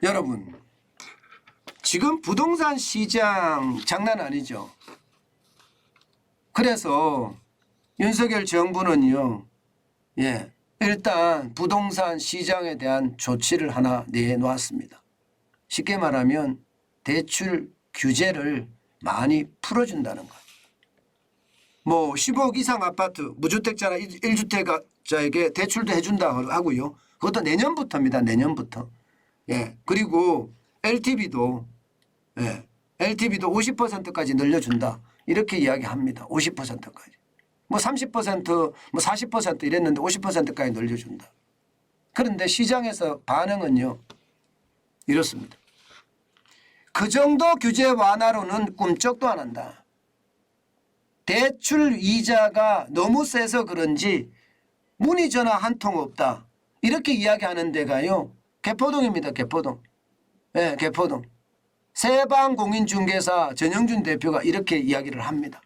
여러분, 지금 부동산 시장 장난 아니죠. 그래서 윤석열 정부는요, 일단 부동산 시장에 대한 조치를 하나 내놓았습니다. 쉽게 말하면 대출 규제를 많이 풀어준다는 거예요. 뭐 15억 이상 아파트 무주택자나 1주택자에게 대출도 해준다 하고요. 그것도 내년부터입니다. 내년부터. 그리고 LTV도 50%까지 늘려준다. 이렇게 이야기합니다. 50%까지. 뭐 30%, 뭐 40% 이랬는데 50%까지 늘려준다. 그런데 시장에서 반응은요, 이렇습니다. 그 정도 규제 완화로는 꿈쩍도 안 한다. 대출 이자가 너무 세서 그런지 문의 전화 한 통 없다. 이렇게 이야기하는 데가요, 개포동입니다. 개포동. 개포동. 세방공인중개사 전영준 대표가 이렇게 이야기를 합니다.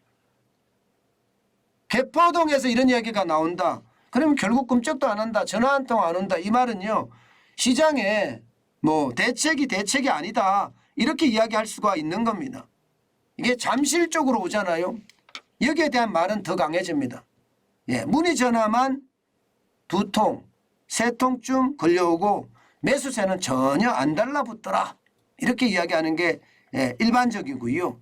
개포동에서 이런 이야기가 나온다. 그러면 결국 꿈쩍도 안 한다. 전화 한 통 안 온다. 이 말은요, 시장에 뭐 대책이 아니다. 이렇게 이야기할 수가 있는 겁니다. 이게 잠실적으로 오잖아요. 여기에 대한 말은 더 강해집니다. 문의 전화만 2통, 3통쯤 걸려오고 매수세는 전혀 안 달라붙더라. 이렇게 이야기하는 게 일반적이고요.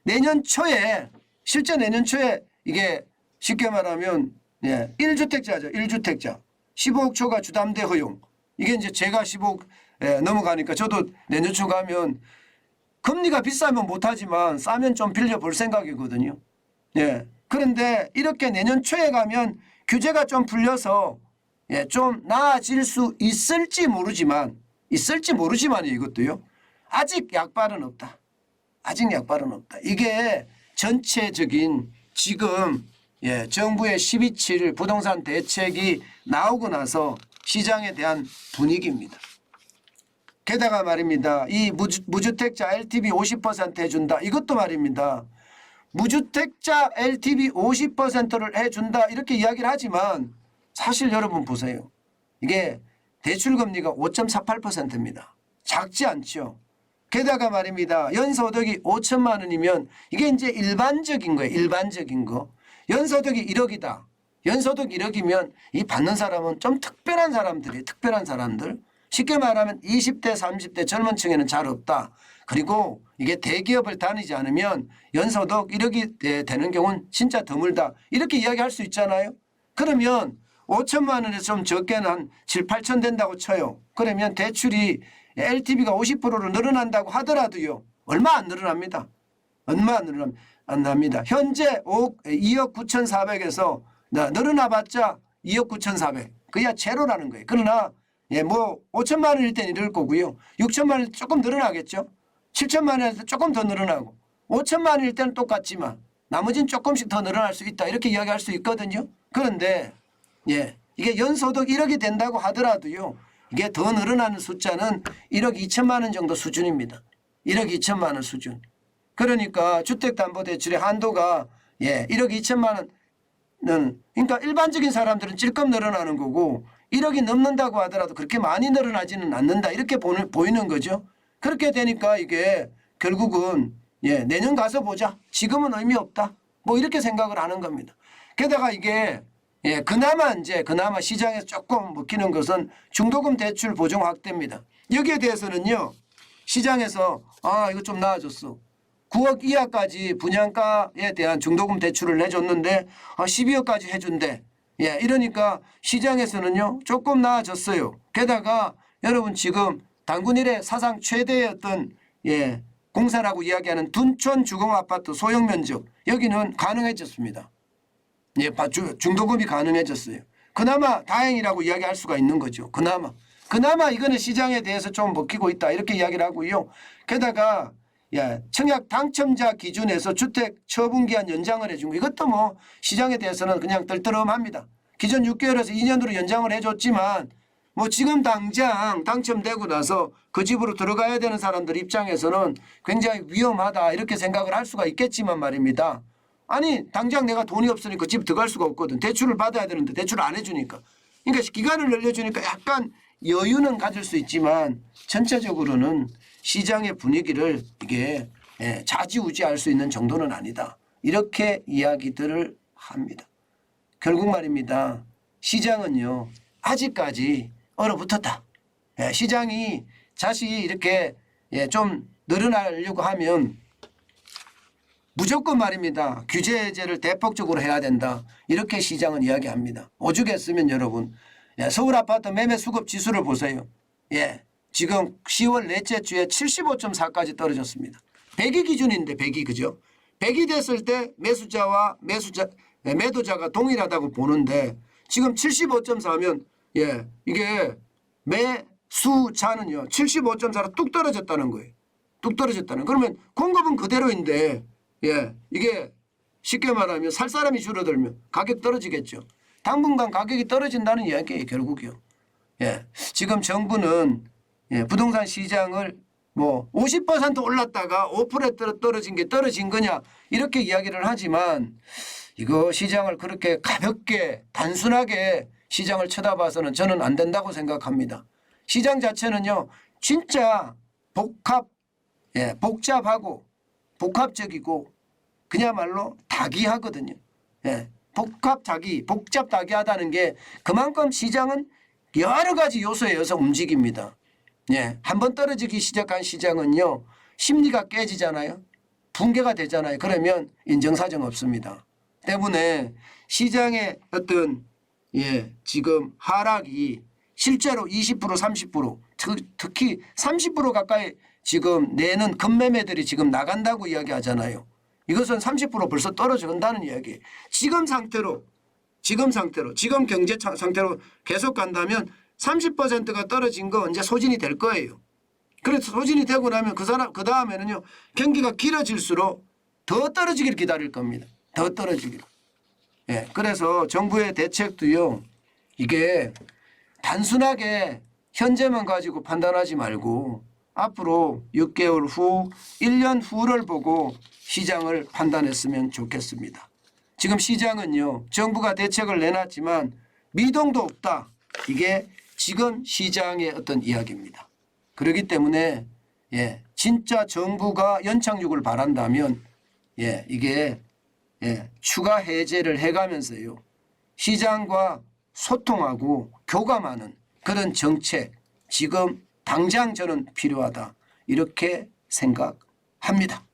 내년 초에, 실제 내년 초에 이게 쉽게 말하면 1주택자죠. 1주택자. 15억 초과 주담대 허용. 이게 이제 제가 15억 넘어가니까 저도 내년 초 가면 금리가 비싸면 못하지만 싸면 좀 빌려볼 생각이거든요. 그런데 이렇게 내년 초에 가면 규제가 좀 풀려서 좀 나아질 수 있을지 모르지만 이것도요. 아직 약발은 없다. 아직 약발은 없다. 이게 전체적인 지금 정부의 12.7 부동산 대책이 나오고 나서 시장에 대한 분위기입니다. 게다가 말입니다. 이 무주택자 LTV 50% 해준다. 이것도 말입니다. 무주택자 LTV 50%를 해준다. 이렇게 이야기를 하지만 사실 여러분 보세요. 이게 대출금리가 5.48%입니다. 작지 않죠. 게다가 말입니다. 연소득이 5천만 원이면 이게 이제 일반적인 거예요. 일반적인 거. 연소득이 1억이다. 연소득 1억이면 이 받는 사람은 좀 특별한 사람들이 특별한 사람들. 쉽게 말하면 20대 30대 젊은 층에는 잘 없다. 그리고 이게 대기업을 다니지 않으면 연소득 1억이 되는 경우는 진짜 드물다. 이렇게 이야기할 수 있잖아요. 그러면 5천만 원에서 좀 적게는 한 7, 8천 된다고 쳐요. 그러면 대출이 LTV가 50%로 늘어난다고 하더라도요. 얼마 안 늘어납니다. 얼마 안 납니다. 현재 2억 9,400에서 늘어나봤자 2억 9,400. 그야 제로라는 거예요. 그러나 뭐 5천만 원일 땐 이럴 거고요. 6천만 원일 때 조금 늘어나겠죠. 7천만 원일 때 조금 더 늘어나고 5천만 원일 때는 똑같지만 나머지는 조금씩 더 늘어날 수 있다. 이렇게 이야기할 수 있거든요. 그런데 이게 연소득 1억이 된다고 하더라도요. 이게 더 늘어나는 숫자는 1억 2천만 원 정도 수준입니다. 1억 2천만 원 수준. 그러니까 주택담보대출의 한도가 1억 2천만 원은 그러니까 일반적인 사람들은 찔끔 늘어나는 거고 1억이 넘는다고 하더라도 그렇게 많이 늘어나지는 않는다. 이렇게 보이는 거죠. 그렇게 되니까 이게 결국은 내년 가서 보자. 지금은 의미 없다. 뭐 이렇게 생각을 하는 겁니다. 게다가 이게 그나마 시장에서 조금 먹히는 것은 중도금 대출 보정 확대입니다. 여기에 대해서는요. 시장에서 이거 좀 나아졌어. 9억 이하까지 분양가에 대한 중도금 대출을 해줬는데 12억까지 해준대. 이러니까 시장에서는요. 조금 나아졌어요. 게다가 여러분 지금 단군 이래 사상 최대의 어떤 공사라고 이야기하는 둔촌 주공아파트 소형 면적 여기는 가능해졌습니다. 중도금이 가능해졌어요. 그나마 다행이라고 이야기할 수가 있는 거죠. 그나마 이거는 시장에 대해서 좀 먹히고 있다. 이렇게 이야기를 하고요. 게다가 청약 당첨자 기준에서 주택 처분기한 연장을 해준 거 이것도 뭐 시장에 대해서는 그냥 떨떠름합니다. 기존 6개월에서 2년으로 연장을 해줬지만 뭐 지금 당장 당첨되고 나서 그 집으로 들어가야 되는 사람들 입장에서는 굉장히 위험하다 이렇게 생각을 할 수가 있겠지만 말입니다. 아니 당장 내가 돈이 없으니까 그 집 들어갈 수가 없거든. 대출을 받아야 되는데 대출을 안 해주니까. 그러니까 기간을 늘려주니까 약간 여유는 가질 수 있지만 전체적으로는 시장의 분위기를 이게 좌지우지할 수 있는 정도는 아니다. 이렇게 이야기들을 합니다. 결국 말입니다. 시장은요 아직까지 얼어붙었다. 시장이 다시 이렇게 좀 늘어나려고 하면 무조건 말입니다. 규제 해제를 대폭적으로 해야 된다. 이렇게 시장은 이야기합니다. 오죽했으면 여러분 서울 아파트 매매 수급 지수를 보세요. 지금 10월 넷째 주에 75.4까지 떨어졌습니다. 100이 기준인데 100이 그죠? 100이 됐을 때 매도자가 동일하다고 보는데 지금 75.4면 이게 매수자는요 75.4로 뚝 떨어졌다는 거예요. 뚝 떨어졌다는. 그러면 공급은 그대로인데 이게 쉽게 말하면 살 사람이 줄어들면 가격 떨어지겠죠. 당분간 가격이 떨어진다는 이야기예요. 결국이요. 지금 정부는 부동산 시장을 뭐 50% 올랐다가 5% 떨어진 게 떨어진 거냐 이렇게 이야기를 하지만 이거 시장을 그렇게 가볍게 단순하게 시장을 쳐다봐서는 저는 안 된다고 생각합니다. 시장 자체는요 진짜 복잡하고 복합적이고 그야말로 다기하거든요. 복잡다기하다는 게 그만큼 시장은 여러 가지 요소에 의해서 움직입니다. 한번 떨어지기 시작한 시장은요 심리가 깨지잖아요. 붕괴가 되잖아요. 그러면 인정사정 없습니다. 때문에 시장의 어떤 지금 하락이 실제로 20% 30% 특히 30% 가까이 지금 내는 급매매들이 지금 나간다고 이야기하잖아요. 이것은 30% 벌써 떨어진다는 이야기예요. 지금 경제 상태로 계속 간다면 30%가 떨어진 거 이제 소진이 될 거예요. 그래서 소진이 되고 나면 그 다음에는요 경기가 길어질수록 더 떨어지기를 기다릴 겁니다. 더 떨어지기를. 그래서 정부의 대책도요 이게 단순하게 현재만 가지고 판단하지 말고 앞으로 6개월 후, 1년 후를 보고 시장을 판단했으면 좋겠습니다. 지금 시장은요 정부가 대책을 내놨지만 미동도 없다. 이게 지금 시장의 어떤 이야기입니다. 그렇기 때문에 진짜 정부가 연착륙을 바란다면 이게 추가 해제를 해가면서요 시장과 소통하고 교감하는 그런 정책 지금 당장 저는 필요하다 이렇게 생각합니다.